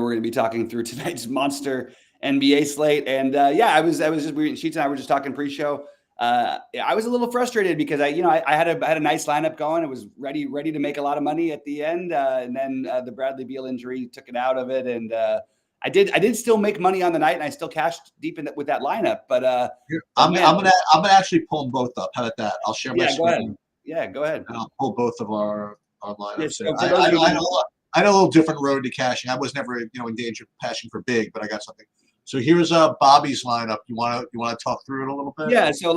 we're going to be talking through tonight's monster NBA slate. And I was just Sheets and I were just talking pre-show. I was a little frustrated because I had a nice lineup going. It was ready to make a lot of money at the end, and then the Bradley Beal injury took it out of it. And I did still make money on the night, and I still cashed deep in with that lineup. But I'm gonna actually pull them both up. How about that? I'll share my screen. Go ahead. Yeah, go ahead. And I'll pull both of our lineups. Yeah, I had a little different road to cashing. I was never in danger of cashing for big, but I got something. So here's Bobby's lineup. You want to talk through it a little bit? Yeah. So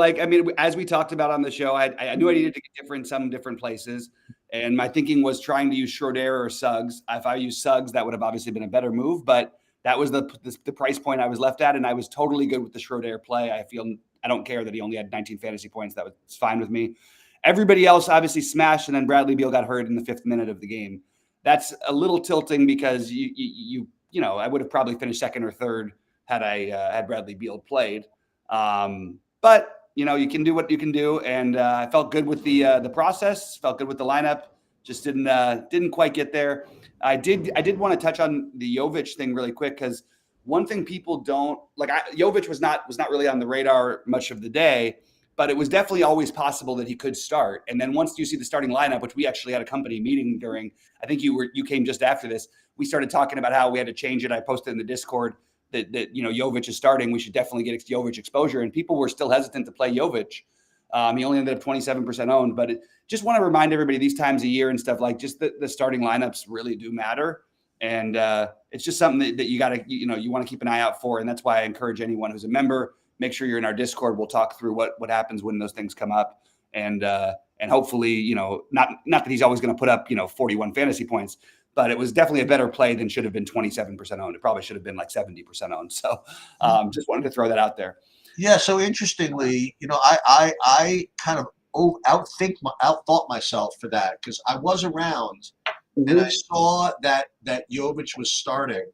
as we talked about on the show, I knew I needed to get some different places, and my thinking was trying to use Schroeder or Suggs. If I used Suggs, that would have obviously been a better move, but that was the price point I was left at, and I was totally good with the Schroeder play. I don't care that he only had 19 fantasy points. That was fine with me. Everybody else obviously smashed, and then Bradley Beal got hurt in the 5th minute of the game. That's a little tilting because I would have probably finished second or third had I had Bradley Beal played. But you can do what you can do, and I felt good with the process. Felt good with the lineup. Just didn't quite get there. I did want to touch on the Jovic thing really quick, because one thing people don't like, Jovic was not really on the radar much of the day, but it was definitely always possible that he could start. And then once you see the starting lineup, which we actually had a company meeting during, I think you came just after this, we started talking about how we had to change it. I posted in the Discord that Jovic is starting. We should definitely get Jovic exposure. And people were still hesitant to play Jovic. He only ended up 27% owned, but just want to remind everybody these times a year and stuff, like just the starting lineups really do matter. And it's just something that you got to, you want to keep an eye out for. And that's why I encourage anyone who's a member, make sure you're in our Discord. We'll talk through what happens when those things come up. And hopefully, not that he's always going to put up, 41 fantasy points, but it was definitely a better play than should have been 27% owned. It probably should have been like 70% owned. So just wanted to throw that out there. Yeah. So interestingly, I kind of outthought myself for that, because I was around and I saw that Jovic was starting,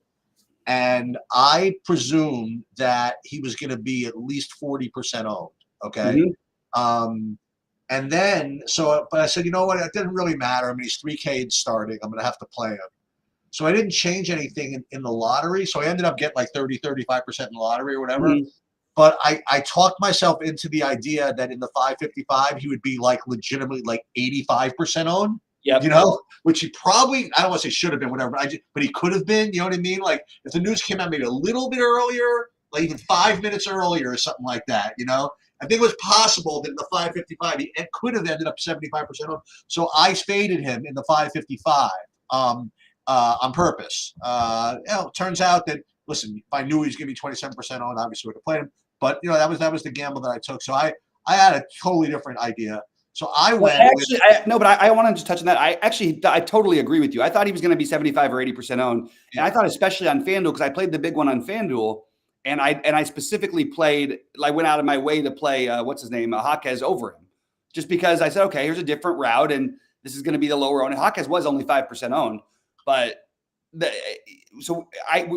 and I presumed that he was going to be at least 40% owned. Okay. Mm-hmm. And then, but I said, you know what? It didn't really matter. I mean, he's 3K starting. I'm going to have to play him. So I didn't change anything in the lottery. So I ended up getting like 30-35% in the lottery or whatever. Mm-hmm. But I talked myself into the idea that in the 555, he would be like legitimately like 85% owned. Yeah. Which he probably, I don't want to say should have been, whatever, but he could have been, you know what I mean? Like if the news came out maybe a little bit earlier, like even 5 minutes earlier or something like that, I think it was possible that in the 555, he could have ended up 75% owned. So I faded him in the 555 on purpose. It turns out that, listen, if I knew he was going to be 27% owned, obviously would have played him. But, that was the gamble that I took. So I had a totally different idea. So I went. I want to just touch on that. I totally agree with you. I thought he was going to be 75 or 80% owned. Yeah. And I thought especially on FanDuel, because I played the big one on FanDuel, and I specifically went out of my way to play, what's his name, Jaquez over him. Just because I said, okay, here's a different route, and this is going to be the lower owned. Jaquez was only 5% owned, but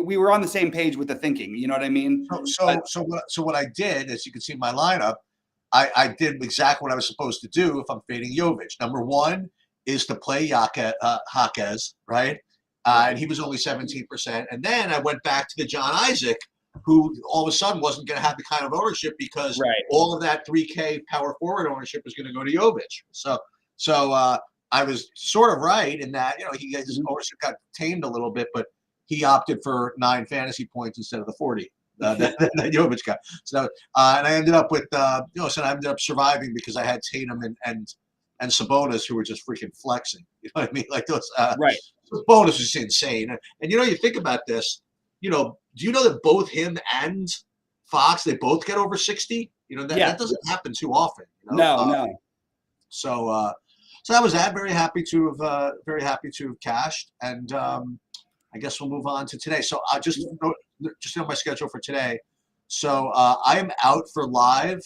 we were on the same page with the thinking. You know what I mean? So what I did, as you can see in my lineup, I did exactly what I was supposed to do if I'm fading Jovic. Number one is to play Jaquez, right? And he was only 17%. And then I went back to the John Isaac, who all of a sudden wasn't going to have the kind of ownership, because all of that 3K power forward ownership was going to go to Jovic. So I was sort of right in that, his ownership got tamed a little bit, but he opted for 9 fantasy points instead of the 40. That Jovic got. So and I ended up with I ended up surviving because I had Tatum and Sabonis, who were just freaking flexing. You know what I mean? Like those Sabonis was insane. And you think about this, do you know that both him and Fox, they both get over 60? That doesn't happen too often. No. So that was that. Very happy to have cashed, and I guess we'll move on to today. So I just know my schedule for today. So I am out for live.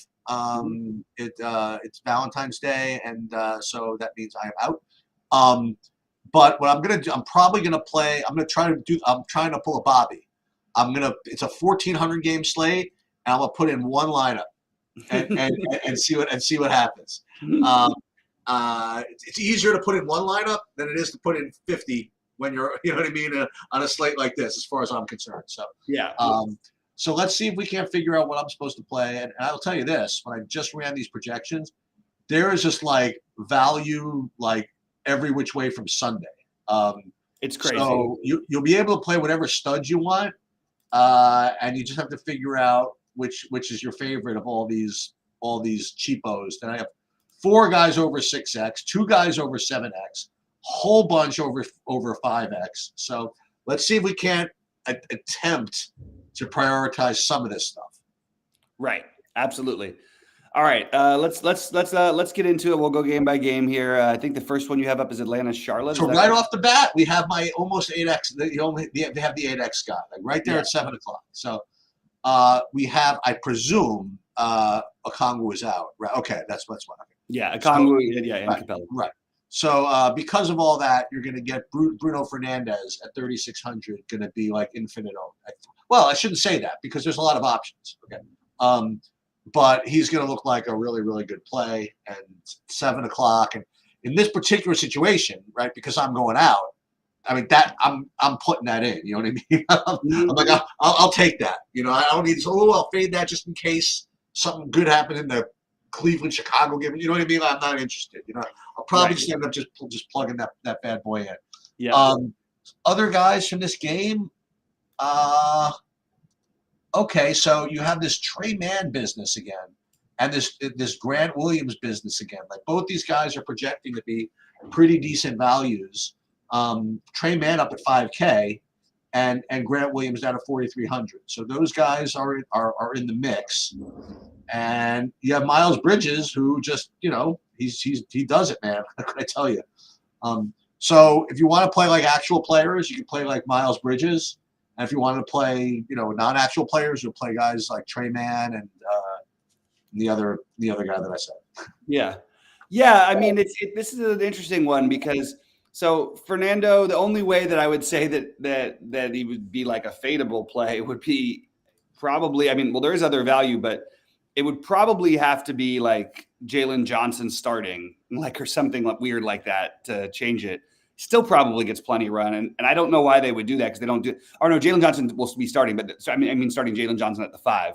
It's Valentine's Day, and so that means I am out. But what I'm gonna do, I'm probably gonna play. I'm trying to pull a Bobby. It's a 1,400 game slate, and I'm gonna put in one lineup and see what happens. It's easier to put in one lineup than it is to put in 50 when you're, you know what I mean, on a slate like this, as far as I'm concerned. So Yeah. So let's see if we can't figure out what I'm supposed to play. And I'll tell you this: when I just ran these projections, there is just like value like every which way from Sunday. It's crazy. So you'll be able to play whatever studs you want, and you just have to figure out which is your favorite of all these cheapos. And I have 4 guys over 6x, 2 guys over 7x, whole bunch over 5x. So let's see if we can't attempt to prioritize some of this stuff. Right. Absolutely. All right. Let's get into it. We'll go game by game here. I think the first one you have up is Atlanta Charlotte. So right off the bat, we have my almost 8x. They have the 8x guy like right there at 7 o'clock. So we have, I presume, Okongwu is out. Right. Okay, that's what's what. Okay. Yeah, Okongwu. And right, Capella. Right. So because of all that, you're going to get Bruno Fernandes at 3,600. Going to be like infinite owned. Well, I shouldn't say that because there's a lot of options. Okay. But he's going to look like a really, really good play. And 7 o'clock, and in this particular situation, right? Because I'm going out. I mean that I'm putting that in. You know what I mean? I'm like I'll take that. You know, I don't need. I'll fade that just in case something good happened in the Cleveland Chicago game. You know what I mean? I'm not interested. You know, I'll probably just end up just plugging that bad boy in. Yeah. Other guys from this game. Okay, so you have this Trey Mann business again, and this Grant Williams business again. Like both these guys are projecting to be pretty decent values. Trey Mann up at 5K, and Grant Williams down at 4,300. So those guys are in the mix, and you have Miles Bridges, who just he does it, man. What can I tell you? So if you want to play like actual players, you can play like Miles Bridges. And if you want to play, non-actual players, you'll play guys like Trey Mann and the other guy that I said. Yeah. I mean, this is an interesting one because so Fernando, the only way that I would say that he would be like a fadeable play would be probably. I mean, well, there is other value, but it would probably have to be like Jalen Johnson starting, like or something like weird like that to change it. Still probably gets plenty of run, and I don't know why they would do that because they don't do. Or no, Jalen Johnson will be starting, but I mean starting Jalen Johnson at the 5.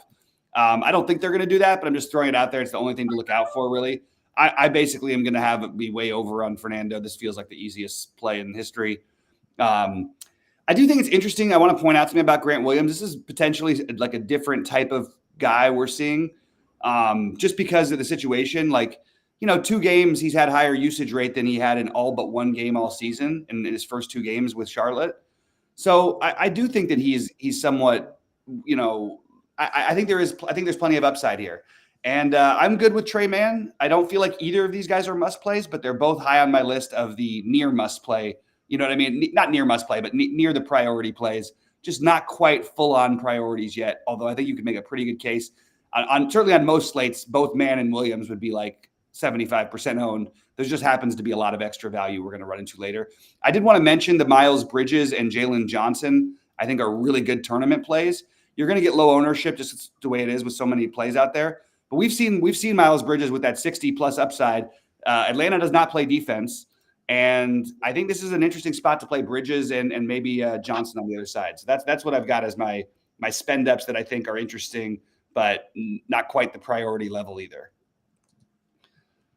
I don't think they're going to do that, but I'm just throwing it out there. It's the only thing to look out for, really. I basically am going to have it be way over on Fernando. This feels like the easiest play in history. I do think it's interesting. I want to point out to me about Grant Williams. This is potentially like a different type of guy we're seeing, just because of the situation. Like. 2 games, he's had higher usage rate than he had in all but 1 game all season in his first 2 games with Charlotte. So I do think that he's somewhat, I think there's plenty of upside here. And I'm good with Trey Mann. I don't feel like either of these guys are must plays, but they're both high on my list of the near must play. You know what I mean? Not near must play, but near the priority plays. Just not quite full on priorities yet. Although I think you could make a pretty good case certainly on most slates, both Mann and Williams would be like 75% owned. There just happens to be a lot of extra value we're going to run into later. I did want to mention the Miles Bridges and Jalen Johnson, I think are really good tournament plays. You're going to get low ownership, just the way it is with so many plays out there. But we've seen Miles Bridges with that 60 plus upside. Atlanta does not play defense. And I think this is an interesting spot to play Bridges and maybe Johnson on the other side. So that's what I've got as my spend ups that I think are interesting, but not quite the priority level either.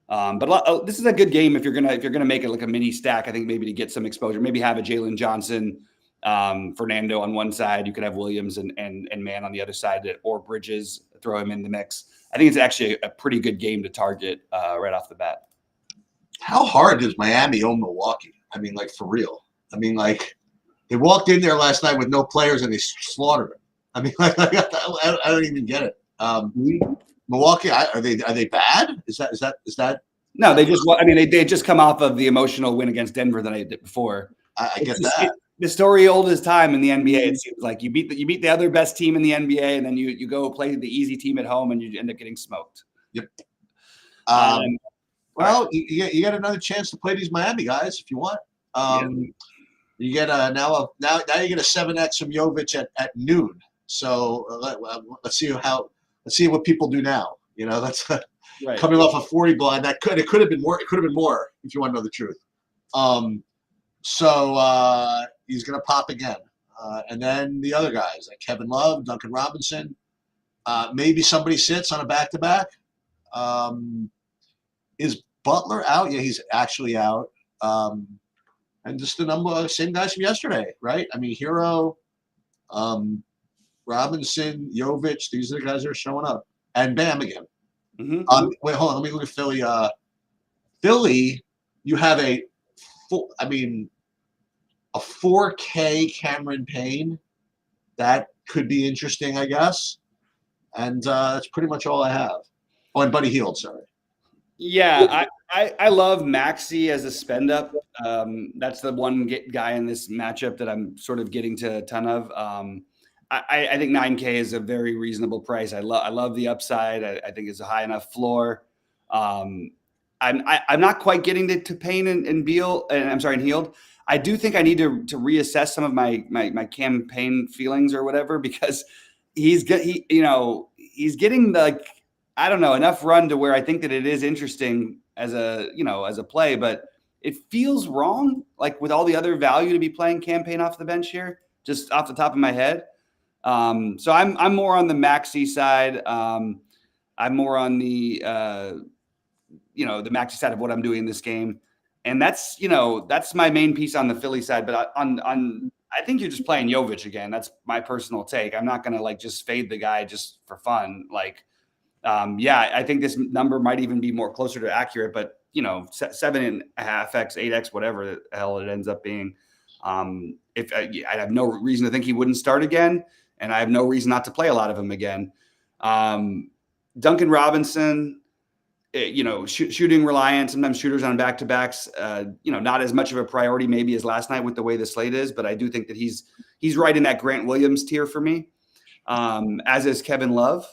But this is a good game if you're gonna make it like a mini stack. I think maybe to get some exposure, maybe have a Jalen Johnson, Fernando on one side. You could have Williams and Mann on the other side, or Bridges. Throw him in the mix. I think it's actually a pretty good game to target right off the bat. How hard does Miami own Milwaukee? I mean, like for real. I mean, like they walked in there last night with no players and they slaughtered it. I mean, like I don't even get it. Milwaukee, are they bad? Is that? No, they just. I mean, they just come off of the emotional win against Denver that I did before. I get that. The story old as time in the NBA. It seems like you beat the other best team in the NBA, and then you go play the easy team at home, and you end up getting smoked. Yep. Well, you get another chance to play these Miami guys if you want. You get now you get a 7x from Jovic at noon. So let's see what people do now. That's right. Coming off a 40 blind. It could have been more. It could have been more if you want to know the truth. So he's going to pop again. And then the other guys like Kevin Love, Duncan Robinson. Maybe somebody sits on a back-to-back. Is Butler out? Yeah, he's actually out. And just the number of same guys from yesterday, right? I mean, Hero, Robinson, Jovic, these are the guys that are showing up. And Bam again. Wait, hold on. Let me look at Philly. Philly, you have a 4K Cameron Payne. That could be interesting, I guess. And that's pretty much all I have. Oh, and Buddy Hield, sorry. Yeah, I love Maxey as a spend up. That's the one guy in this matchup that I'm sort of getting to a ton of. I think 9K is a very reasonable price. I love the upside. I think it's a high enough floor. I'm not quite getting to Payne and Beal, and I'm sorry, and Hield. I do think I need to reassess some of my campaign feelings or whatever, because he's getting like, I don't know, enough run to where I think that it is interesting as a play, but it feels wrong, like with all the other value to be playing campaign off the bench here, just off the top of my head. So I'm more on the Maxey side. I'm more on the the Maxey side of what I'm doing in this game, and that's my main piece on the Philly side. But I think you're just playing Jovic again. That's my personal take. I'm not gonna just fade the guy just for fun. I think this number might even be more closer to accurate, but 7.5x, 8x, whatever the hell it ends up being. If I have no reason to think he wouldn't start again, and I have no reason not to play a lot of him again. Duncan Robinson, shooting reliant, sometimes shooters on back-to-backs, not as much of a priority maybe as last night with the way the slate is, but I do think that he's right in that Grant Williams tier for me, as is Kevin Love.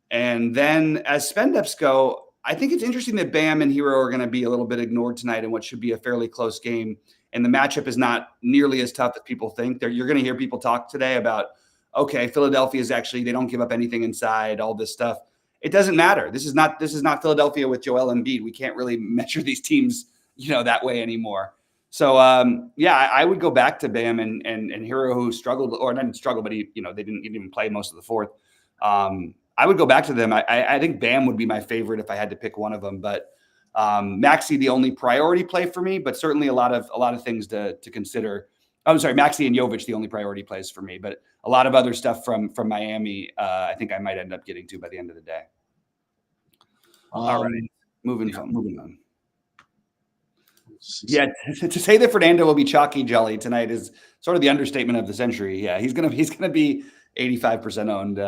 And then as spend-ups go, I think it's interesting that Bam and Hero are going to be a little bit ignored tonight in what should be a fairly close game. And the matchup is not nearly as tough as people think. You're going to hear people talk today about, okay, Philadelphia is actually, they don't give up anything inside, all this stuff. It doesn't matter. This is not Philadelphia with Joel Embiid. We can't really measure these teams, that way anymore. So I would go back to Bam and Hero, who struggled, or not struggled, but he didn't even play most of the fourth. I would go back to them. I think Bam would be my favorite if I had to pick one of them, but Maxey the only priority play for me, but certainly a lot of things to consider. I'm sorry, Maxey and Jovic the only priority plays for me, but a lot of other stuff from Miami, I think I might end up getting to by the end of the day. All right, moving on. Yeah, to say that Fernando will be chalky jelly tonight is sort of the understatement of the century. Yeah, he's gonna be 85% owned,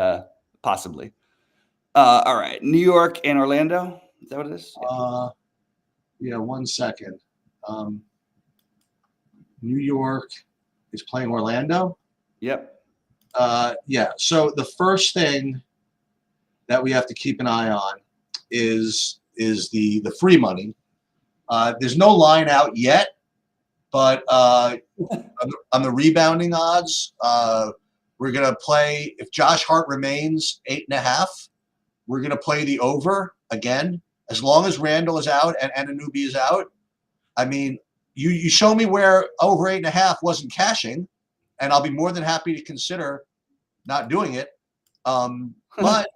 possibly. All right, New York and Orlando. Is that what it is? Yeah, 1 second. New York is playing Orlando. Yep. Yeah. So the first thing that we have to keep an eye on is the free money. There's no line out yet, but on the rebounding odds, we're gonna play, if Josh Hart remains 8.5. We're gonna play the over again, as long as Randall is out and Anunoby is out. I mean, you show me where over 8.5 wasn't cashing, and I'll be more than happy to consider not doing it. But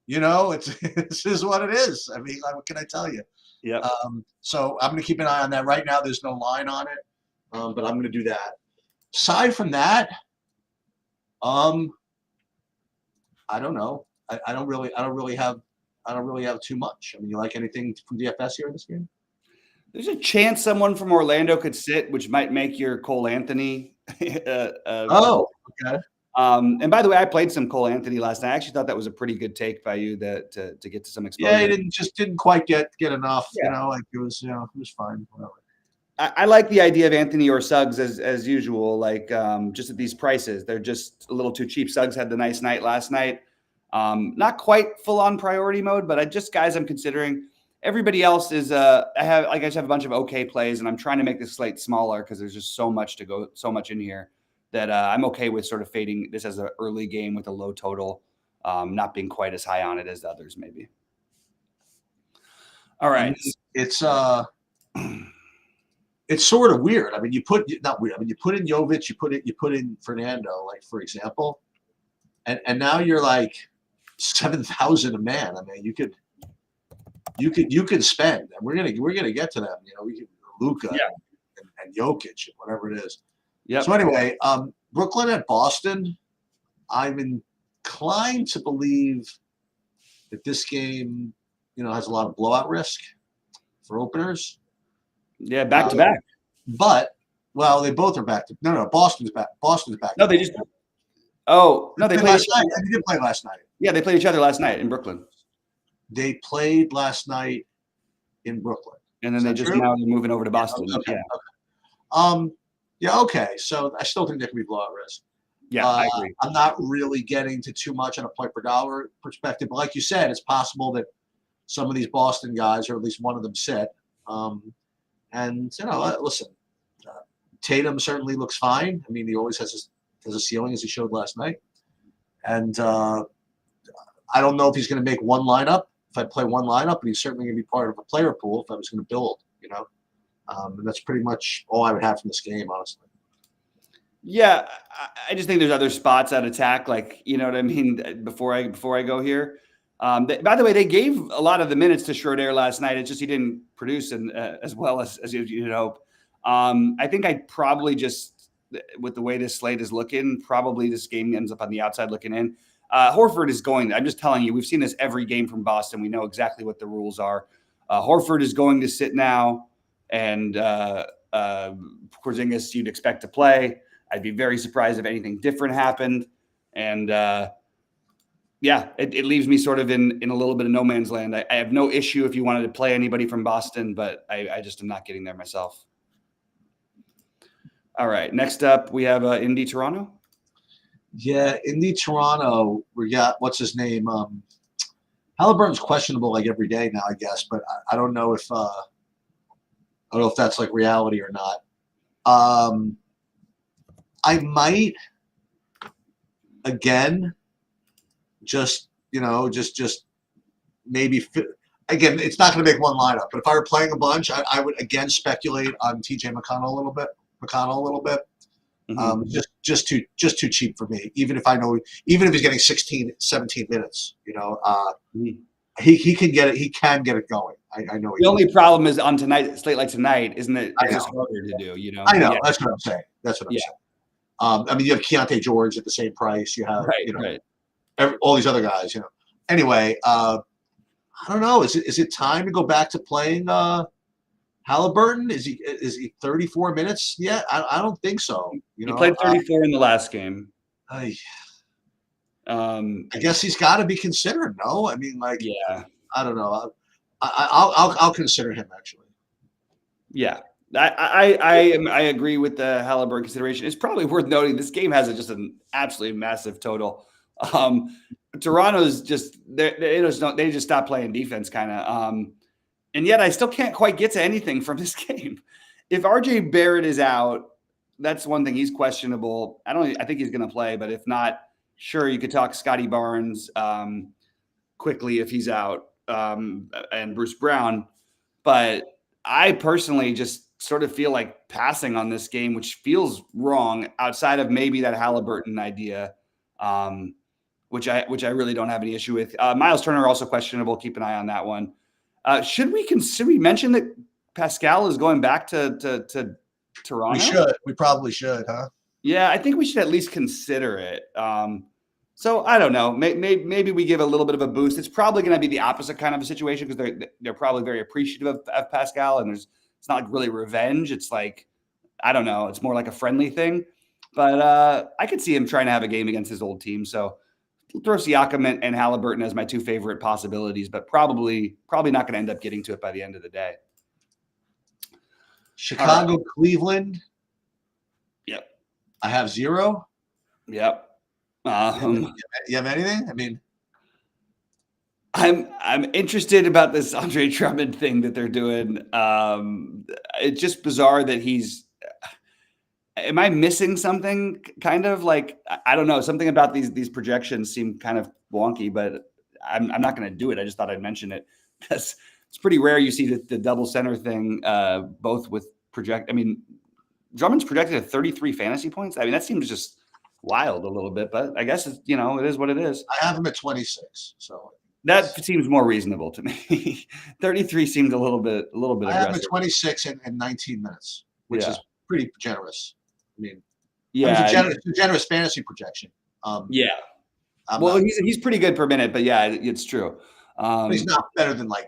this is what it is. I mean, what can I tell you? Yeah. So I'm gonna keep an eye on that. Right now, there's no line on it, but I'm gonna do that. Aside from that, I don't know. I don't really have too much. I mean, you like anything from DFS here in this game? There's a chance someone from Orlando could sit, which might make your Cole Anthony. Okay. And by the way, I played some Cole Anthony last night. I actually thought that was a pretty good take by you to get to some exposure. Yeah, he didn't quite get enough. Yeah. It was fine. Whatever. I like the idea of Anthony or Suggs as usual. Just at these prices, they're just a little too cheap. Suggs had the nice night last night. Not quite full on priority mode, but guys I'm considering. Everybody else is I just have a bunch of okay plays, and I'm trying to make the slate smaller because there's just so much in here that I'm okay with sort of fading this as an early game with a low total, not being quite as high on it as the others maybe. All right, it's it's sort of weird. I mean, not weird. I mean, you put in Jovic, you put in Fernando, like for example, and now you're like 7,000 a man. I mean, you could spend, and we're gonna get to them. You know, we can Luka and Jokic and whatever it is. Yeah. So anyway, Brooklyn at Boston. I'm inclined to believe that this game, has a lot of blowout risk for openers. Yeah, back to back. But they both are back to no. Boston's back. Boston's back. No, they just. Oh no, they played last night. They did play last night. Yeah, they played each other last night in Brooklyn. They played last night in Brooklyn, and then now they're moving over to Boston. Yeah, okay, yeah. Okay. Okay. So I still think there can be blowout risk. Yeah, I agree. I'm not really getting to too much on a point per dollar perspective, but like you said, it's possible that some of these Boston guys, or at least one of them, sit. And listen, Tatum certainly looks fine. I mean, he always has a ceiling, as he showed last night. And I don't know if he's going to make one lineup. If I play one lineup, but he's certainly going to be part of a player pool if I was going to build. And that's pretty much all I would have from this game, honestly. Yeah, I just think there's other spots at attack, like, you know what I mean, before I go here. By the way, they gave a lot of the minutes to Schroeder last night. It's just he didn't produce as well as you'd hope. I think I'd probably just, with the way this slate is looking, probably this game ends up on the outside looking in. Horford is going. I'm just telling you, we've seen this every game from Boston. We know exactly what the rules are. Horford is going to sit now, and Porzingis you'd expect to play. I'd be very surprised if anything different happened. And it leaves me sort of in a little bit of no man's land. I have no issue if you wanted to play anybody from Boston, but I just am not getting there myself. All right. Next up, we have Indy Toronto. Yeah, Indy Toronto. We got, what's his name? Halliburton's questionable like every day now, I guess, but I don't know if that's like reality or not. I might again just maybe again, it's not going to make one lineup, but if I were playing a bunch, I would again speculate on TJ McConnell a little bit. Mm-hmm. Just too cheap for me. Even if he's getting 16, 17 minutes, he can get it. He can get it going. I know. The only problem is on slate like tonight, isn't it? It's just harder to do. I know. Yeah. That's what I'm saying. saying. I mean, you have Keontae George at the same price. You have all these other guys. Anyway, I don't know. Is it time to go back to playing Halliburton? Is he 34 minutes yet? I don't think so. He played 34 in the last game. I guess he's got to be considered. No, I mean, I don't know. I'll consider him actually. Yeah, I agree with the Halliburton consideration. It's probably worth noting this game has just an absolutely massive total. Toronto's just they just stop playing defense kind of. And yet I still can't quite get to anything from this game. If RJ Barrett is out, that's one thing. He's questionable. I think he's going to play, but if not, sure, you could talk Scotty Barnes quickly if he's out, and Bruce Brown. But I personally just sort of feel like passing on this game, which feels wrong outside of maybe that Halliburton idea, which I really don't have any issue with. Miles Turner also questionable. Keep an eye on that one. Should we mention that Pascal is going back to Toronto? We should. We probably should, huh? Yeah, I think we should at least consider it. So I don't know. Maybe we give a little bit of a boost. It's probably going to be the opposite kind of a situation because they're probably very appreciative of Pascal, and it's not like really revenge. It's like, I don't know. It's more like a friendly thing. But I could see him trying to have a game against his old team. So throw Siakam and Halliburton as my two favorite possibilities, but probably not going to end up getting to it by the end of the day. Chicago, Cleveland. Yep. I have 0. Yep. You have anything? I mean, I'm interested about this Andre Drummond thing that they're doing. It's just bizarre that he's. Am I missing something? Kind of like, I don't know. Something about these projections seem kind of wonky, but I'm not going to do it. I just thought I'd mention it because it's pretty rare you see the double center thing, both with project. I mean, Drummond's projected at 33 fantasy points. I mean, that seems just wild a little bit, but I guess it's, it is what it is. I have him at 26, so that seems more reasonable to me. 33 seems a little bit aggressive. I have him at 26 in 19 minutes, which is pretty generous. I mean, it's a generous fantasy projection. He's pretty good per minute, but yeah, it's true. He's not better than 1.5.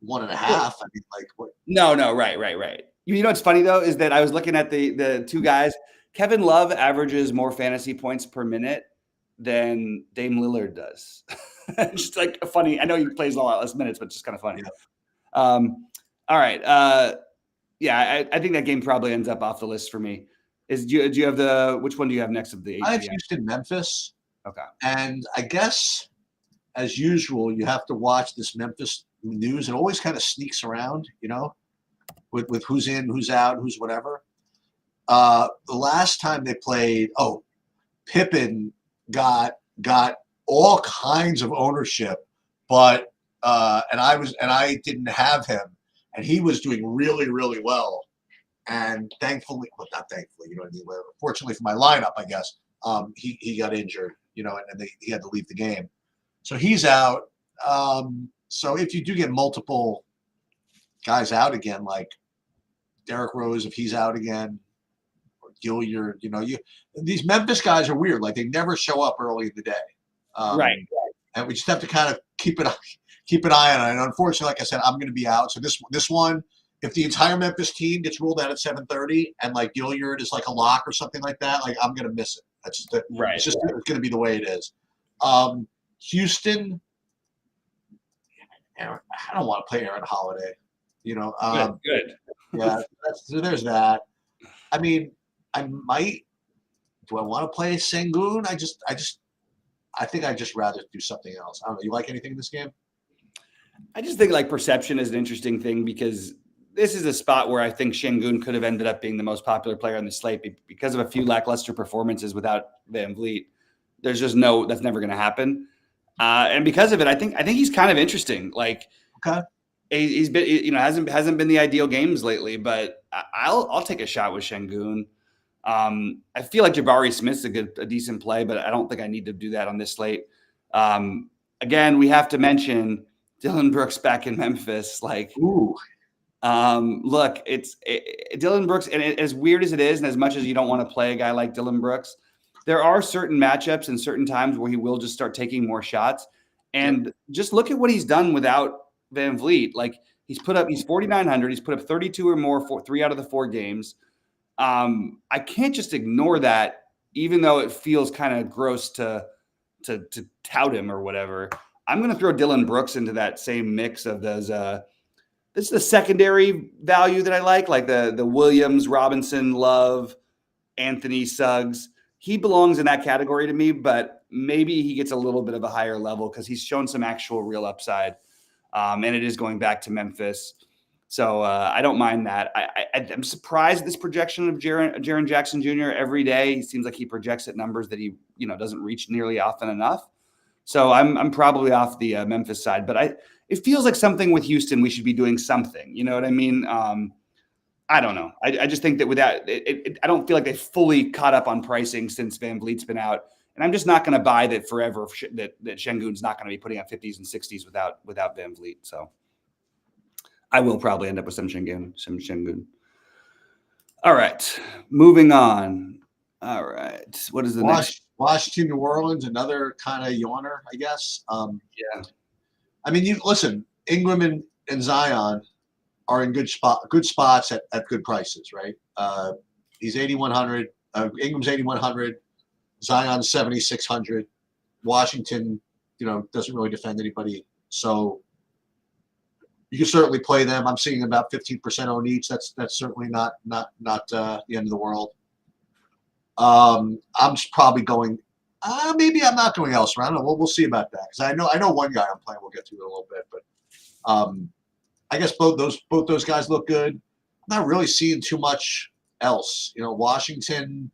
I mean, what? No, right. You know what's funny though is that I was looking at the two guys. Kevin Love averages more fantasy points per minute than Dame Lillard does. Just like funny. I know he plays a lot less minutes, but it's just kind of funny. Yeah. All right. I think that game probably ends up off the list for me. Do you have which one do you have next of the? I have Houston, Memphis. Okay. And I guess, as usual, you have to watch this Memphis news. It always kind of sneaks around, with who's in, who's out, who's whatever. The last time they played, Pippen got all kinds of ownership, but and I didn't have him, and he was doing really, really well. And thankfully, well, not thankfully, fortunately for my lineup, I guess, he got injured, and he had to leave the game. So he's out. So if you do get multiple guys out again, like Derrick Rose, if he's out again, or Gilliard, these Memphis guys are weird. Like they never show up early in the day. Right. And we just have to kind of keep an eye on it. And unfortunately, like I said, I'm going to be out. So this one, if the entire Memphis team gets ruled out at 7:30 and like Gilliard is like a lock or something like that, like I'm going to miss it. That's just It's just going to be the way it is. Houston, I don't want to play Aaron Holiday. Good. Yeah, so there's that. I mean, I might. Do I want to play Sengun? I think I'd just rather do something else. I don't know. You like anything in this game? I just think perception is an interesting thing because this is a spot where I think Sengun could have ended up being the most popular player on the slate because of a few lackluster performances without Van Vliet. There's just that's never going to happen. And because of it, I think he's kind of interesting. Okay. He's been, hasn't been the ideal games lately, but I'll take a shot with Sengun. I feel like Jabari Smith's a decent play, but I don't think I need to do that on this slate. Again, we have to mention Dillon Brooks back in Memphis. Look, it's Dillon Brooks, and as weird as it is, and as much as you don't want to play a guy like Dillon Brooks, there are certain matchups and certain times where he will just start taking more shots. And just look at what he's done without Van Vliet. He's 4,900. He's put up 32 or more for 3 out of the 4 games. I can't just ignore that, even though it feels kind of gross to tout him or whatever. I'm going to throw Dillon Brooks into that same mix of those. This is the secondary value that I like the Williams, Robinson, Love, Anthony, Suggs. He belongs in that category to me, but maybe he gets a little bit of a higher level because he's shown some actual real upside. And it is going back to Memphis. So I don't mind that. I'm surprised at this projection of Jaren Jackson Jr. every day. He seems like he projects at numbers that he doesn't reach nearly often enough. So I'm probably off the Memphis side, but it feels like something with Houston we should be doing something. You know what I mean? I don't know. I just think that without I don't feel like they fully caught up on pricing since Van Vliet's been out. And I'm just not going to buy that forever that Sengun's not going to be putting out 50s and 60s without Van Vliet. So I will probably end up with some Sengun. All right. Moving on. All right. What is the next? Washington, New Orleans, another kind of yawner, I guess. Yeah. I mean, listen, Ingram and Zion are in good spots at good prices, right? He's 8,100. Ingram's 8,100. Zion's 7,600. Washington, doesn't really defend anybody, so you can certainly play them. I'm seeing about 15% on each. That's certainly not the end of the world. I'm just probably going. Maybe I'm not going elsewhere. I don't know. We'll see about that because I know one guy I'm playing. We'll get to it a little bit, but I guess both those guys look good. I'm not really seeing too much else. Washington.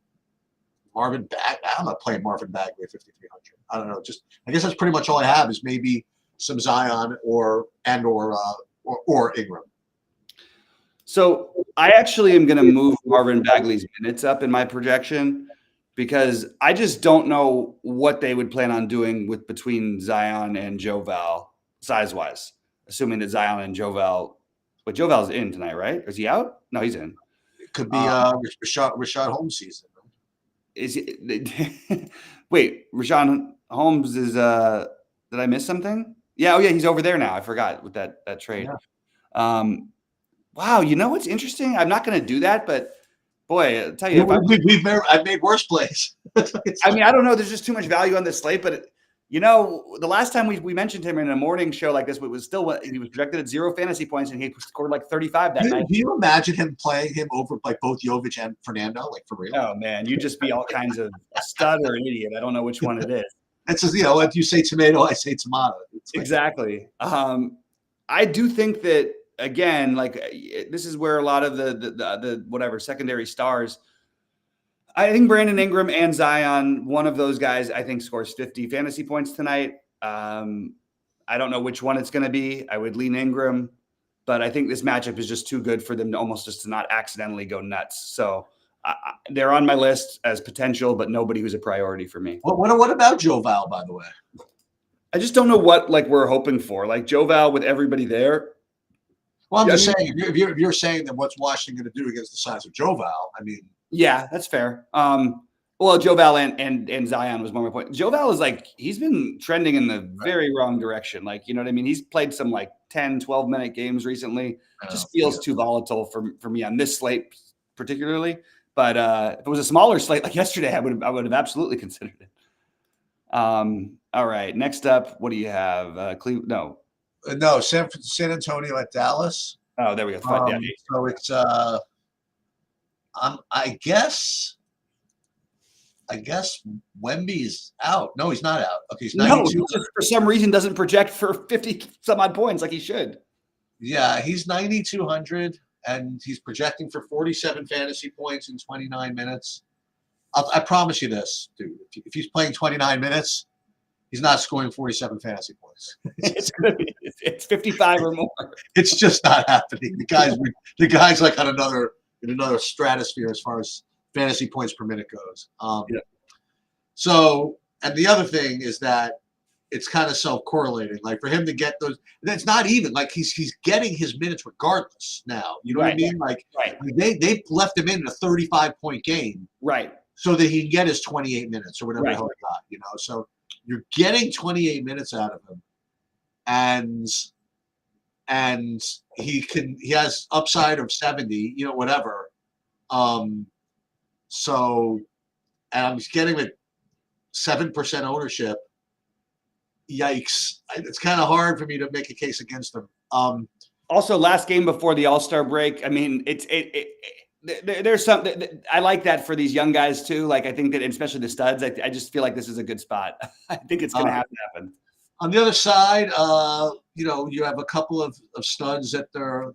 Marvin Bagley. I'm not playing Marvin Bagley at 5,300. I don't know. I guess that's pretty much all I have is maybe some Zion or Ingram. So I actually am going to move Marvin Bagley's minutes up in my projection because I just don't know what they would plan on doing with between Zion and Joval size wise, assuming that Zion and Joval, but Joval's in tonight, right? Is he out? No, he's in. It could be Rashad Holmes season. Is he, wait, Rashawn Holmes is did I miss something? Yeah, oh yeah, he's over there now. I forgot with that trade. Yeah. Wow, you know what's interesting? I'm not going to do that, but boy, I'll tell you, I've made worse plays. I mean, I don't know. There's just too much value on this slate, but the last time we mentioned him in a morning show like this, it was still he was projected at 0 fantasy points, and he scored like 35 that night. Do you imagine him playing him over like both Jovic and Fernando, like for real? Oh man, you just be all kinds of a stud or an idiot. I don't know which one it is. It's just if you say tomato, I say tomato. Exactly. I do think that. Again, like this is where a lot of the whatever secondary stars. I think Brandon Ingram and Zion, one of those guys, I think scores 50 fantasy points tonight. I don't know which one it's going to be. I would lean Ingram, but I think this matchup is just too good for them to almost just to not accidentally go nuts. So they're on my list as potential, but nobody who's a priority for me. What about Joval, by the way? I just don't know what we're hoping for. Like Joval with everybody there. Well, I'm just saying, if you're saying that what's Washington going to do against the size of Joval, I mean, yeah, that's fair. Well, Joval and Zion was more my point. Joval is like he's been trending in the very wrong direction. Like, you know what I mean? He's played some like 10, 12-minute games recently. Just feels too volatile for me on this slate particularly. But if it was a smaller slate like yesterday, I would have absolutely considered it. All right, next up, what do you have? Cleveland? No, San Antonio at Dallas. Oh, there we go. So it's I guess Wemby's out. No, he's not out. Okay, he's 92. No, he just for some reason doesn't project for 50 some odd points like he should. Yeah, he's 9,200 and he's projecting for 47 fantasy points in 29 minutes. I promise you this, dude. If he's playing 29 minutes, he's not scoring 47 fantasy points. It's 55 or more. It's just not happening. The guy's like on another stratosphere as far as fantasy points per minute goes. So, and the other thing is that it's kind of self-correlating. Like for him to get those, that's not even like he's getting his minutes regardless now. You know what I mean? Like they left him in a 35-point game, right? So that he can get his 28 minutes or whatever the hell he got. So you're getting 28 minutes out of him, and he has upside of 70, whatever. So, and I'm getting with 7% ownership. Yikes! It's kind of hard for me to make a case against him. Also, last game before the All-Star break. I mean, there's some. I like that for these young guys too. Like I think that, especially the studs, I just feel like this is a good spot. I think it's going to have to happen. On the other side, you have a couple of studs that they're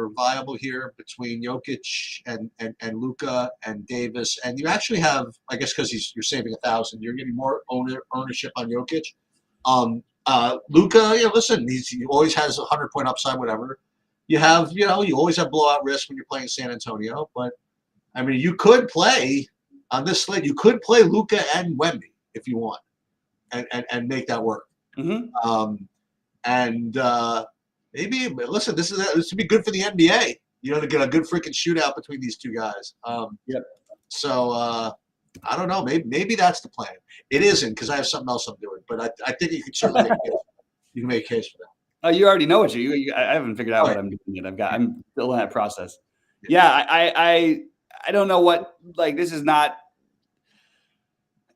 viable here between Jokic and Luka and Davis, and you actually have, I guess, because you're saving 1,000, you're getting more ownership on Jokic. Luka, listen, he always has 100-point upside, whatever. You have, you always have blowout risk when you're playing San Antonio, but I mean, you could play on this slate. You could play Luka and Wemby if you want, and make that work. Mm-hmm. Maybe listen, this would be good for the NBA. To get a good freaking shootout between these two guys. So I don't know. Maybe that's the plan. It isn't because I have something else I'm doing, but I think you could certainly make a case for that. Oh, you already know what I haven't figured out what I'm doing yet. I'm still in that process. Yeah, I don't know what, like, this is not.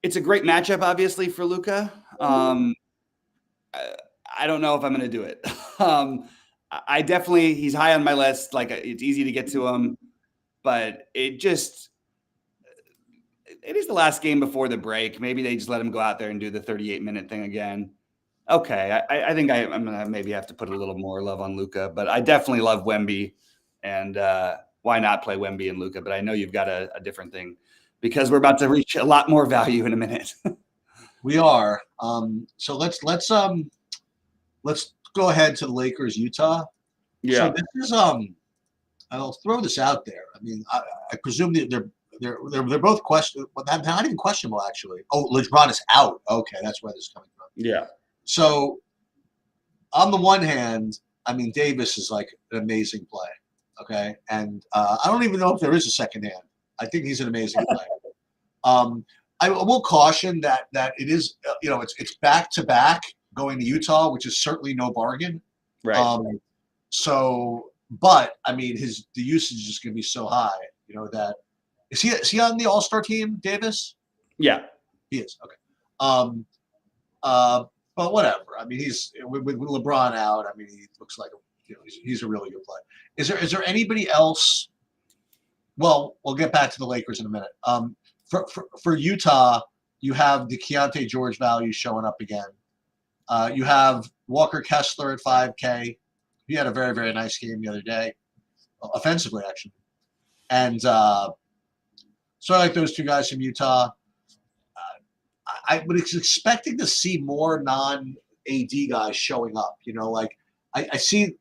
It's a great matchup, obviously, for Luka. I don't know if I'm going to do it. I definitely, he's high on my list. Like, it's easy to get to him, but it is the last game before the break. Maybe they just let him go out there and do the 38-minute thing again. Okay, I think I'm going to maybe have to put a little more love on Luka, but I definitely love Wemby, and why not play Wemby and Luka? But I know you've got a different thing because we're about to reach a lot more value in a minute. We are. So let's go ahead to the Lakers, Utah. Yeah. So this is I'll throw this out there. I mean, I presume they're both not even questionable actually. Oh, LeBron is out. Okay, that's where this is coming from. Yeah. So on the one hand, I mean, Davis is like an amazing play. Okay, and I don't even know if there is a second hand. I think he's an amazing play. I will caution that it is it's back to back going to Utah, which is certainly no bargain. Right. So, but I mean, the usage is going to be so high, that is he on the All-Star team, Davis? Yeah, he is. Okay. But whatever. I mean, he's with LeBron out. I mean, he looks like he's a really good player. Is there anybody else? Well, we'll get back to the Lakers in a minute. For Utah, you have the Keontae George value showing up again. You have Walker Kessler at 5K. He had a very, very nice game the other day, offensively, actually. And so I like those two guys from Utah. I was expecting to see more non-AD guys showing up. Like I see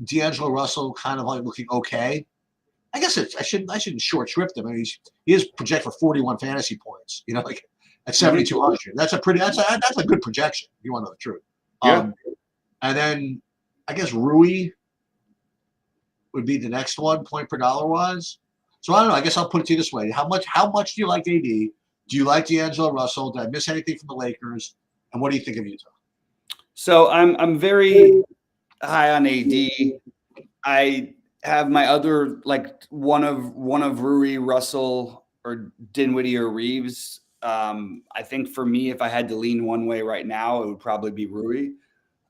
D'Angelo Russell kind of like looking okay. I guess I shouldn't short shrift him. I mean, he is projected for 41 fantasy points. Like at 7,200. That's a good projection. If you want to know the truth. Yeah. And then I guess Rui would be the next one, point per dollar wise. So I don't know. I guess I'll put it to you this way: How much do you like AD? Do you like D'Angelo Russell? Did I miss anything from the Lakers? And what do you think of Utah? So I'm very high on AD. I have my other like one of Rui, Russell, or Dinwiddie or Reeves. I think for me, if I had to lean one way right now, it would probably be Rui.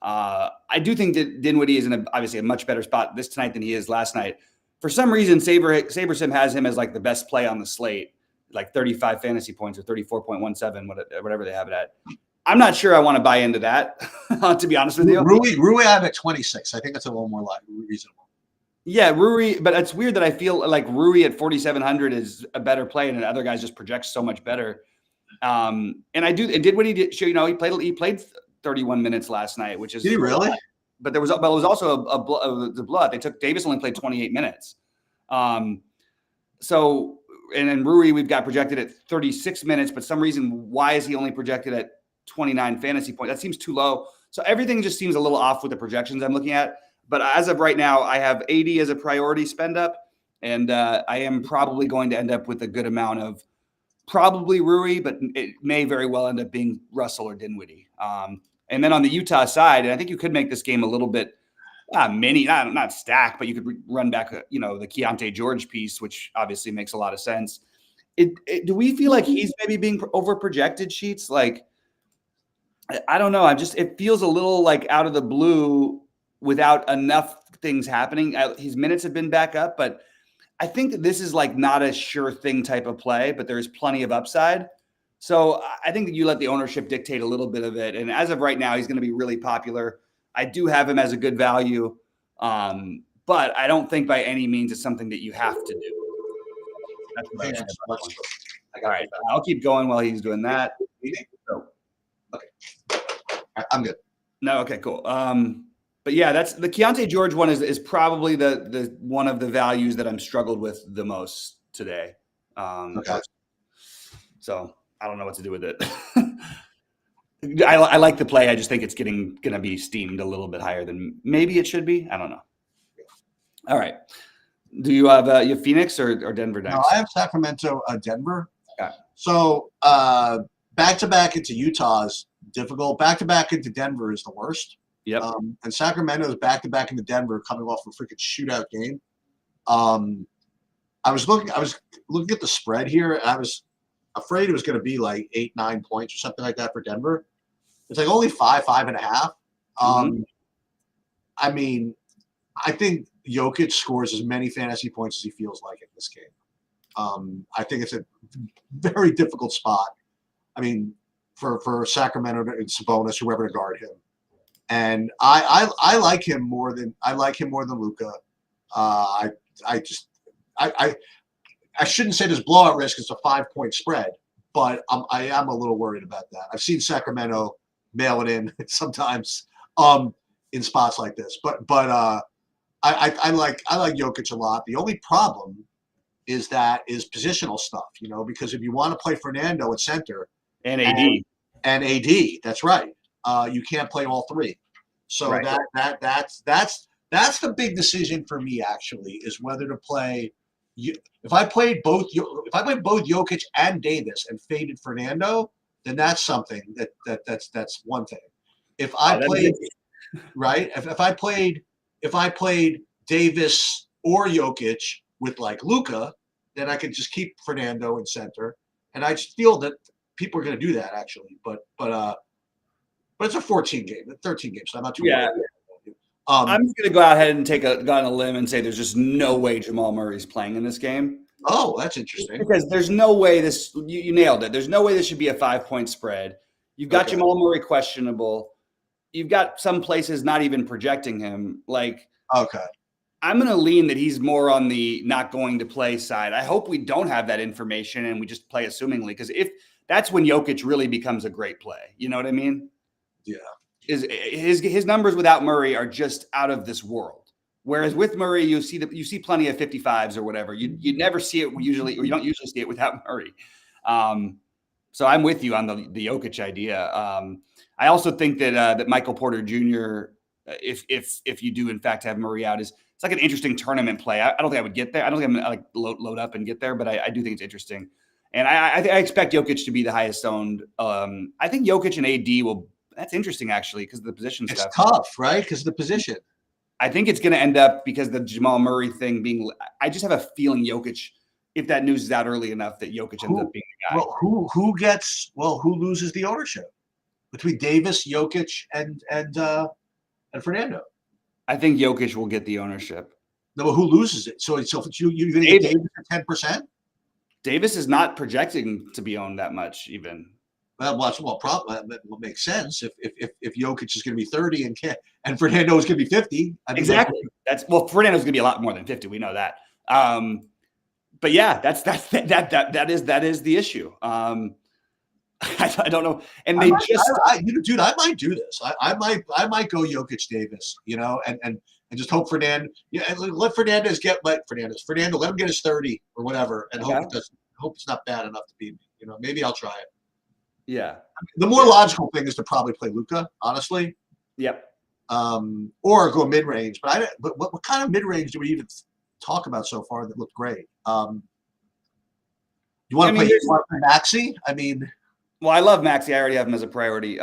I do think that Dinwiddie is obviously a much better spot this tonight than he is last night. For some reason, SaberSim has him as like the best play on the slate, like 35 fantasy points or 34.17, whatever they have it at. I'm not sure I want to buy into that, to be honest with you. Rui I have at 26. I think that's a little more reasonable. Yeah, Rui, but it's weird that I feel like Rui at 4,700 is a better play, and other guys just project so much better. And I did what he did. He played 31 minutes last night, which is did he really? But it was also the blood. Davis only played 28 minutes. So and then Rui we've got projected at 36 minutes, but some reason why is he only projected at 29 fantasy points? That seems too low. So everything just seems a little off with the projections I'm looking at. But as of right now, I have 80 as a priority spend up, and I am probably going to end up with a good amount of probably Rui, but it may very well end up being Russell or Dinwiddie. And then on the Utah side, and I think you could make this game a little bit not stack, but you could run back, the Keontae George piece, which obviously makes a lot of sense. Do we feel like he's maybe being over projected, Sheets? Like, I don't know. It feels a little like out of the blue without enough things happening. His minutes have been back up, but I think that this is like not a sure thing type of play, but there's plenty of upside. So I think that you let the ownership dictate a little bit of it. And as of right now, he's going to be really popular. I do have him as a good value, but I don't think by any means it's something that you have to do. That's what I said. All right, I'll keep going while he's doing that. Okay, I'm good. No, okay, cool. But yeah, that's the Keontae George one is probably the one of the values that I'm struggled with the most today. Okay. So I don't know what to do with it. I like the play. I just think it's going to be steamed a little bit higher than maybe it should be. I don't know. All right. Do you have Phoenix or Denver next? No, I have Sacramento, Denver. Okay. So back to back into Utah is difficult. Back to back into Denver is the worst. Yep. And Sacramento's back to back into Denver, coming off a freaking shootout game. I was looking at the spread here, and I was afraid it was going to be like 8-9 points or something like that for Denver. It's like only 5.5. I mean, I think Jokic scores as many fantasy points as he feels like in this game. I think it's a very difficult spot. I mean, for Sacramento and Sabonis, whoever to guard him. And I like him more than Luka. I shouldn't say there's blowout risk. It's a 5-point spread, but I am a little worried about that. I've seen Sacramento mail it in sometimes in spots like this, but I like Jokic a lot. The only problem is positional stuff, because if you want to play Fernando at center and AD and AD, that's right. You can't play all three. So right. that's the big decision for me, actually, is whether to play. If I played both Jokic and Davis and faded Fernando, then that's something that's one thing. If I played right, if I played Davis or Jokic with like Luka, then I could just keep Fernando in center, and I just feel that people are going to do that, actually. But it's a 13 game, so I'm not too worried. I'm just going to go ahead and go on a limb and say there's just no way Jamal Murray's playing in this game. Oh, that's interesting. Because there's no way you nailed it. There's no way this should be a 5-point spread. You've got Jamal Murray questionable. You've got some places not even projecting him. I'm going to lean that he's more on the not going to play side. I hope we don't have that information and we just play assumingly, because if that's when Jokic really becomes a great play. You know what I mean? Yeah. His numbers without Murray are just out of this world. Whereas with Murray, you see plenty of 55s or whatever. You never see it usually, or you don't usually see it without Murray. So I'm with you on the Jokic idea. I also think that Michael Porter Jr., if you do in fact have Murray out, it's like an interesting tournament play. I don't think I would get there. I don't think I'm like load up and get there, but I do think it's interesting. And I expect Jokic to be the highest owned. I think Jokic and AD will. That's interesting, actually, because of the position stuff. It's tough, right? Because of the position. I think it's going to end up because the Jamal Murray thing being. I just have a feeling Jokic, if that news is out early enough, that Jokic ends up being the guy. Well, who loses the ownership between Davis, Jokic, and Fernando? I think Jokic will get the ownership. No, but who loses it? So if you're going to get Davis at 10%? Davis is not projecting to be owned that much, even. Probably that makes sense if Jokic is going to be 30 and Fernando is going to be 50. Exactly. Fernando's going to be a lot more than 50. We know that. But yeah, that is the issue. I don't know. And I might do this. I might go Jokic Davis, and just hope Fernando let Fernando let him get his 30 or whatever, and hope it's not bad enough to beat me. Maybe I'll try it. Yeah. The more logical thing is to probably play Luka, honestly. Yep. Or go mid range. But what kind of mid range do we even talk about so far that looked great? You want to play Maxey? Well, I love Maxey. I already have him as a priority.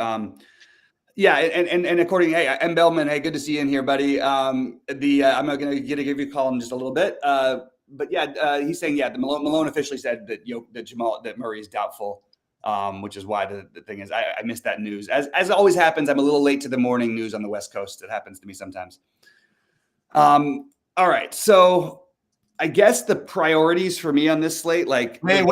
Yeah, and according, hey, M. Bellman, hey, good to see you in here, buddy. I'm going to give you a call in just a little bit. But yeah, he's saying, the Malone officially said that Murray is doubtful. Which is why the thing is, I missed that news. As always happens, I'm a little late to the morning news on the West Coast. It happens to me sometimes. All right, so I guess the priorities for me on this slate, like wait,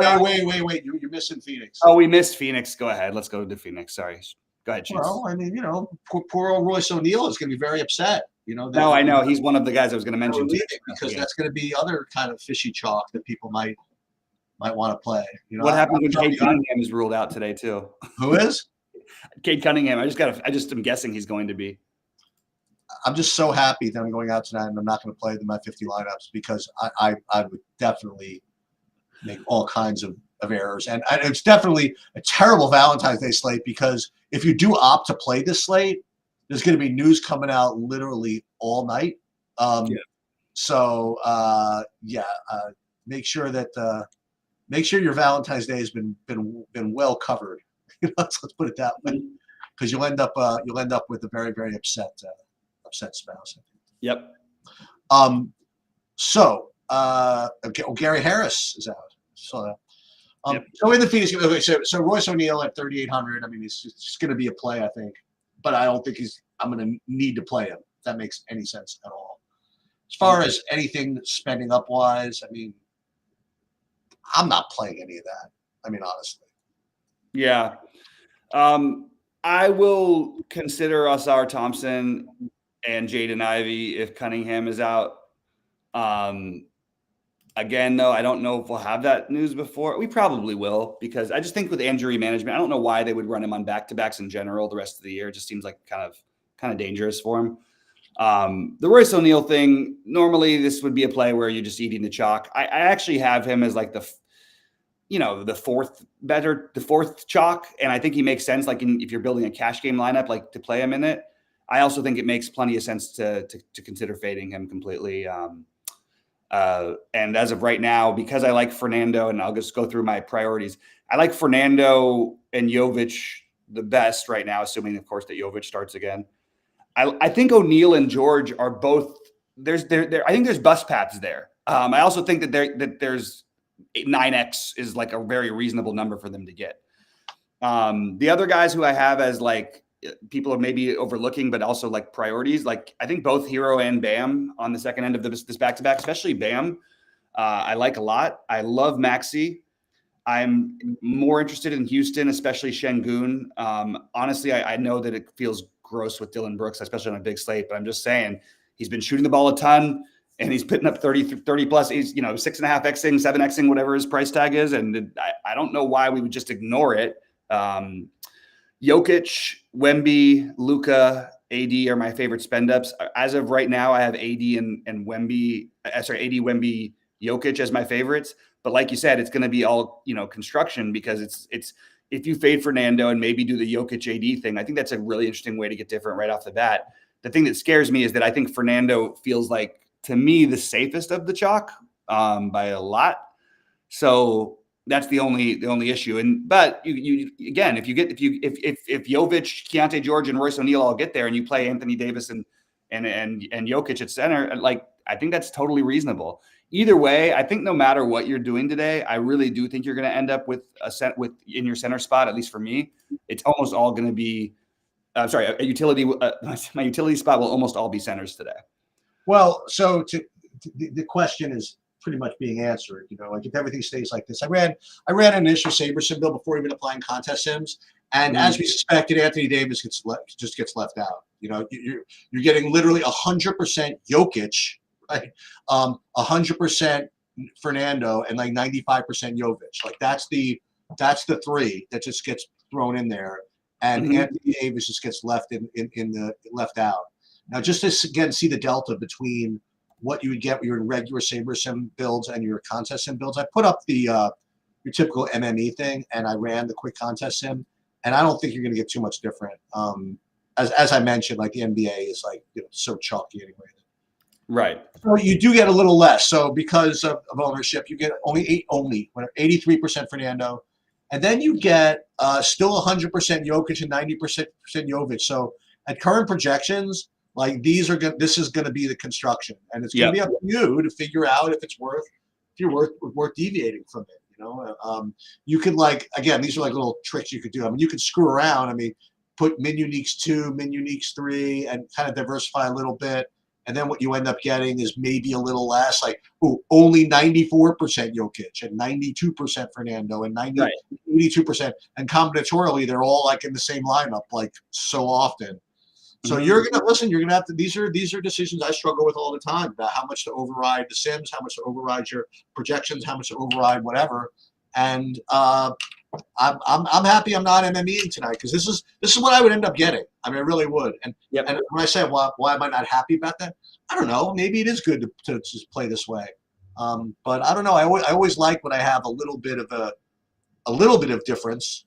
you're missing Phoenix. Oh, we missed Phoenix. Go ahead, let's go to Phoenix. sorry, go ahead, Chase. Well, poor old Royce O'Neal is going to be very upset. No, I know he's one of the guys I was going to mention too, because that's going to be other kind of fishy chalk that people might want to play. What happened when Cade Cunningham is ruled out today too? Who is? Cade Cunningham. I just am guessing he's going to be. I'm just so happy that I'm going out tonight and I'm not going to play my 50 lineups, because I would definitely make all kinds of errors. And it's definitely a terrible Valentine's Day slate, because if you do opt to play this slate, there's going to be news coming out literally all night. So make sure that make sure your Valentine's Day has been well covered. Let's put it that way, because you'll end up with a very, very upset spouse. Yep. Gary Harris is out. So yep. So in the Phoenix, so Royce O'Neal at 3,800. It's just going to be a play, I think, but I don't think I'm going to need to play him, if that makes any sense at all. As far as anything spending up wise, I'm not playing any of that. Honestly. Yeah. I will consider Asar Thompson and Jaden Ivey if Cunningham is out. Again, though, I don't know if we'll have that news before. We probably will, because I just think with injury management, I don't know why they would run him on back-to-backs in general the rest of the year. It just seems like kind of dangerous for him. The Royce O'Neal thing, normally this would be a play where you're just eating the chalk. I actually have him as like the fourth chalk. And I think he makes sense. Like if you're building a cash game lineup, like to play him in it. I also think it makes plenty of sense to consider fading him completely. And as of right now, because I like Fernando, and I'll just go through my priorities. I like Fernando and Jovic the best right now, assuming of course that Jovic starts again. I think O'Neal and George are both I think there's bus paths there. I also think that there's 9x is like a very reasonable number for them to get. The other guys who I have as like people are maybe overlooking, but also like priorities, like I think both Hero and Bam on the second end of this back-to-back, especially Bam, I like a lot. I love Maxey. I'm more interested in Houston, especially Şengün. Honestly, I know that it feels gross with Dylan Brooks, especially on a big slate, but I'm just saying he's been shooting the ball a ton and he's putting up 30 plus. He's 6.5xing, 7xing, whatever his price tag is. And I don't know why we would just ignore it. Jokic, Wemby, Luka, AD are my favorite spend ups. As of right now, I have AD and Wemby, AD, Wemby, Jokic as my favorites. But like you said, it's going to be all, construction, because it's if you fade Fernando and maybe do the Jokic AD thing, I think that's a really interesting way to get different right off the bat. The thing that scares me is that I think Fernando feels like, to me, the safest of the chalk by a lot. So that's the only issue. But you again, if Jovic, Keontae George, and Royce O'Neal all get there, and you play Anthony Davis and Jokic at center, like I think that's totally reasonable. Either way, I think no matter what you're doing today, I really do think you're going to end up with in your center spot. At least for me, it's almost all going to be. A utility. My utility spot will almost all be centers today. Well, so the question is pretty much being answered. Like if everything stays like this, I ran an initial Saber sim build before even applying contest sims, and as we suspected, Anthony Davis gets left out. You're getting literally 100% Jokic, right? 100% Fernando, and like 95% Jovic. Like that's the three that just gets thrown in there, and Anthony Davis just gets left left out. Now, just to again see the delta between what you would get with your regular Saber sim builds and your contest sim builds, I put up the your typical MME thing, and I ran the quick contest sim, and I don't think you're going to get too much different. As I mentioned, like the NBA is like so chalky anyway. Right. So you do get a little less. So because of ownership, you get only 83% Fernando, and then you get still 100% Jokic and 90% Jovic. So at current projections, like this is going to be the construction, and it's going to be up to you to figure out if you're worth deviating from it. You could again, these are like little tricks you could do. I mean, you could screw around. I mean, put min uniques 2, min uniques 3, and kind of diversify a little bit. And then what you end up getting is maybe a little less, like only 94% Jokic and 92% Fernando and 82%. And combinatorially, they're all like in the same lineup, like so often. So you're gonna listen. You're gonna have to. These are decisions I struggle with all the time about how much to override the sims, how much to override your projections, how much to override whatever. And I'm happy I'm not MMEing tonight, because this is what I would end up getting. I mean, I really would. And and when I say why am I not happy about that? I don't know. Maybe it is good to just play this way. But I don't know. I always like when I have a little bit of difference.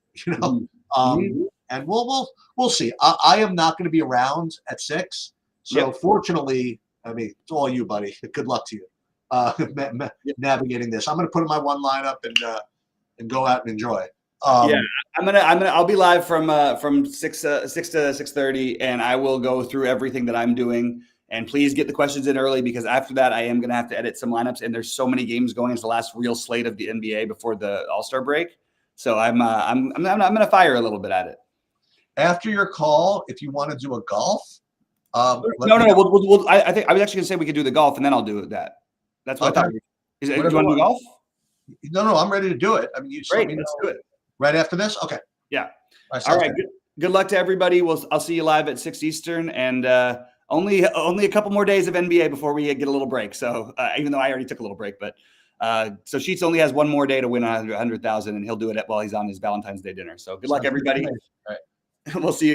And we'll see. I am not going to be around at 6. So fortunately, I mean, it's all you, buddy. Good luck to you navigating this. I'm going to put in my one lineup and go out and enjoy. I'll be live from 6 to 6:30, and I will go through everything that I'm doing. And please get the questions in early, because after that, I am going to have to edit some lineups. And there's so many games going. It's the last real slate of the NBA before the All-Star break. So I'm going to fire a little bit at it. After your call, if you want to do a golf, no. I think I was actually going to say we could do the golf, and then I'll do that. That's what I thought. Do you want to do golf? No, I'm ready to do it. I mean, you great. Let's do it right after this. Okay. Yeah. All right. Good luck to everybody. I'll see you live at 6 Eastern, and only a couple more days of NBA before we get a little break. So even though I already took a little break, but so Sheets only has one more day to win 100,000, and he'll do it while he's on his Valentine's Day dinner. So good luck, everybody. Right. We'll see you.